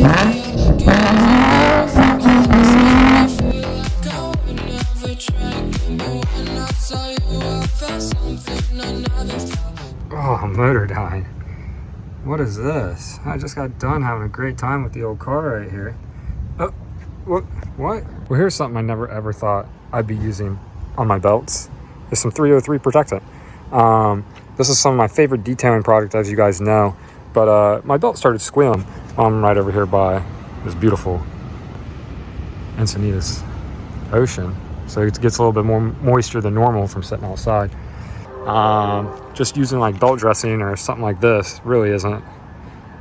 Oh, Motordyne. What is this? I just got done having a great time with the old car right here. Oh, what? Well, here's something I never ever thought I'd be using on my belts. It's some 303 protectant. This is some of my favorite detailing products, as you guys know. But my belt started squealing. I'm right over here by this beautiful Encinitas ocean. So it gets a little bit more moisture than normal from sitting outside. Just using like belt dressing or something like this really isn't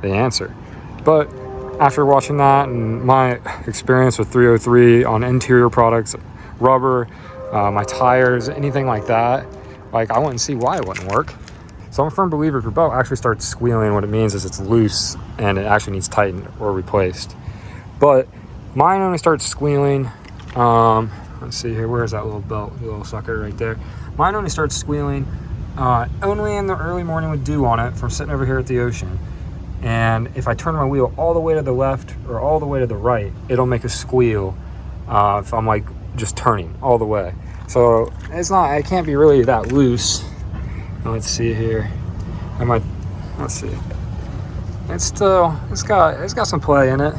the answer. But after watching that and my experience with 303 on interior products, rubber, my tires, anything like that, like I wouldn't see why it wouldn't work. So I'm a firm believer if your belt actually starts squealing, what it means is it's loose and it actually needs tightened or replaced. But mine only starts squealing, let's see here, where's that little belt, the little sucker right there. Mine only starts squealing only in the early morning with dew on it from sitting over here at the ocean. And if I turn my wheel all the way to the left or all the way to the right, it'll make a squeal if I'm like just turning all the way. So it can't be really that loose. Let's see here. Let's see. It's got some play in it,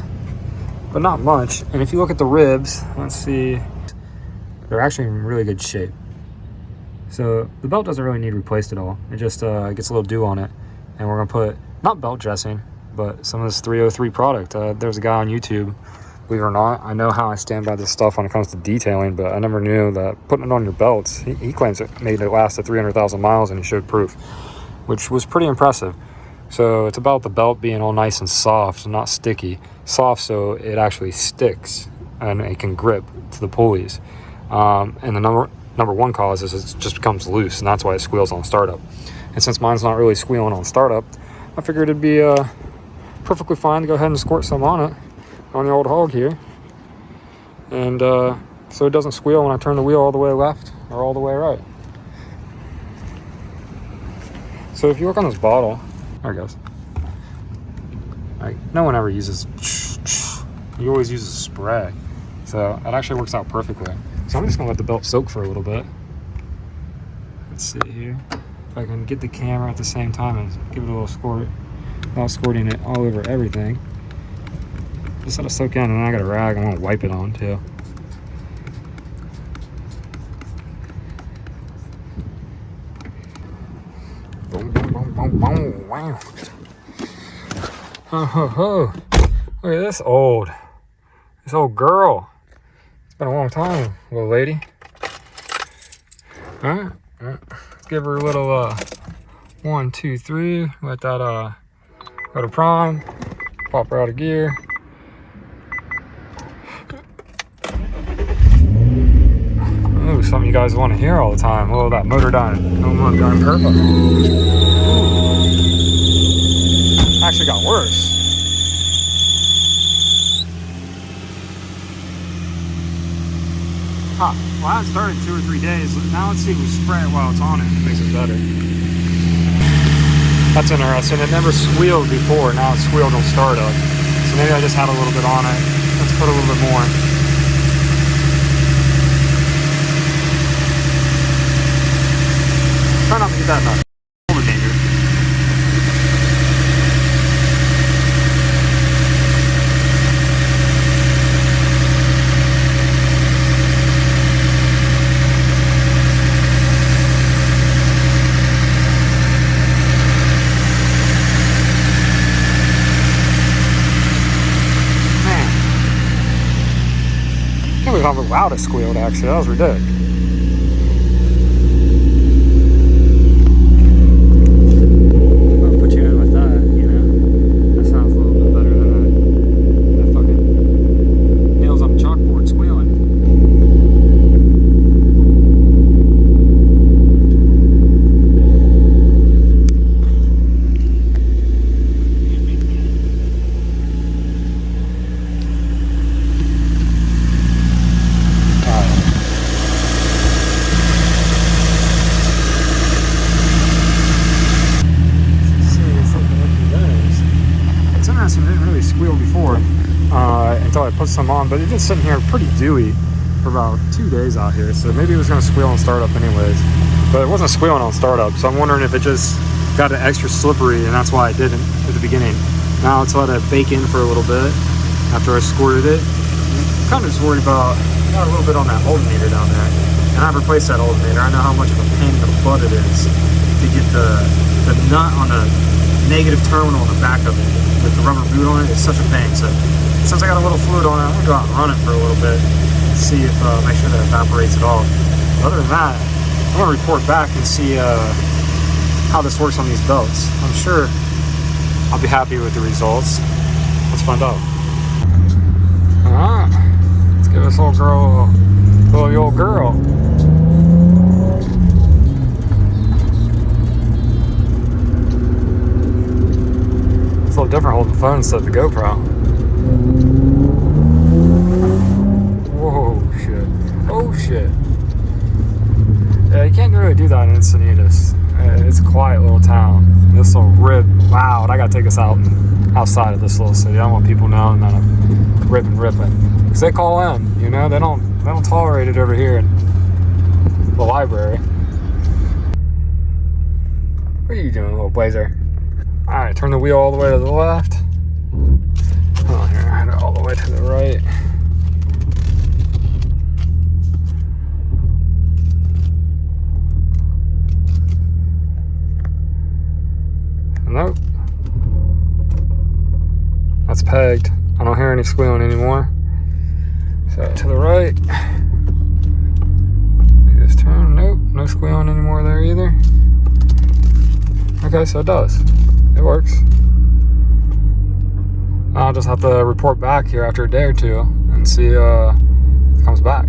but not much. And if you look at the ribs, let's see, they're actually in really good shape. So the belt doesn't really need replaced at all. It just gets a little dew on it. And we're gonna put, not belt dressing, but some of this 303 product. There's a guy on YouTube, believe it or not, I know how I stand by this stuff when it comes to detailing, but I never knew that putting it on your belts, he claims it made it last to 300,000 miles and he showed proof, which was pretty impressive. So it's about the belt being all nice and soft, not sticky. Soft so it actually sticks and it can grip to the pulleys. And the number one cause is it just becomes loose, and that's why it squeals on startup. And since mine's not really squealing on startup, I figured it'd be perfectly fine to go ahead and squirt some on it, on the old hog here. And so it doesn't squeal when I turn the wheel all the way left or all the way right. So if you look on this bottle, there it goes. Like, no one ever uses, you always use a spray. So it actually works out perfectly. So I'm just gonna let the belt soak for a little bit. Let's see here. If I can get the camera at the same time and give it a little squirt without squirting it all over everything. Just let it soak in, and then I got a rag I'm gonna wipe it on too. Boom, boom, boom, boom, boom, wow. Ho, ho, ho. Look at this old girl. It's been a long time, little lady. All right. Let's give her a little 1, 2, 3. Let that go to prime. Pop her out of gear. Oh, something you guys want to hear all the time. Oh, that Motordyne Purple. Actually got worse. Huh. Well, I started 2 or 3 days. Now let's see if we spray it while it's on it. It makes it better. That's interesting. It never squealed before. Now it's squealed on startup. So maybe I just had a little bit on it. Let's put a little bit more. Try not to get that nut. Over danger. How loud it squealed, actually. That was ridiculous. I'll put you in with that, you know. That sounds a little bit better than that fucking nails on chalkboard squealing. interesting, it didn't really squeal before until I put some on, but it's been sitting here pretty dewy for about 2 days out here, so maybe it was going to squeal on startup anyways, but it wasn't squealing on startup, so I'm wondering if it just got an extra slippery, and that's why I didn't at the beginning. Now let's let it bake in for a little bit after I squirted it. I'm kind of just worried about, got a little bit on that alternator down there, and I've replaced that alternator. I know how much of a pain in the butt it is to get the nut on the negative terminal on the back of it with the rubber boot on it. It's such a pain. So since I got a little fluid on it, I'm gonna go out and run it for a little bit, see if make sure that evaporates it off. Other than that, I'm gonna report back and see how this works on these belts. I'm sure I'll be happy with the results. Let's find out. Alright, let's give this little girl the old girl. It's a little different holding the phone instead of the GoPro. Whoa, shit. Oh, shit. Yeah, you can't really do that in Encinitas. It's a quiet little town. This will rip loud. I gotta take us outside of this little city. I don't want people knowing that I'm ripping. Because they call in, you know, they don't tolerate it over here in the library. What are you doing, little blazer? Alright, turn the wheel all the way to the left. Hold on here, I had it all the way to the right. Nope. That's pegged. I don't hear any squealing anymore. So to the right. You just turn. Nope. No squealing anymore there either. Okay, so it does. It works. I'll just have to report back here after a day or two and see if it comes back.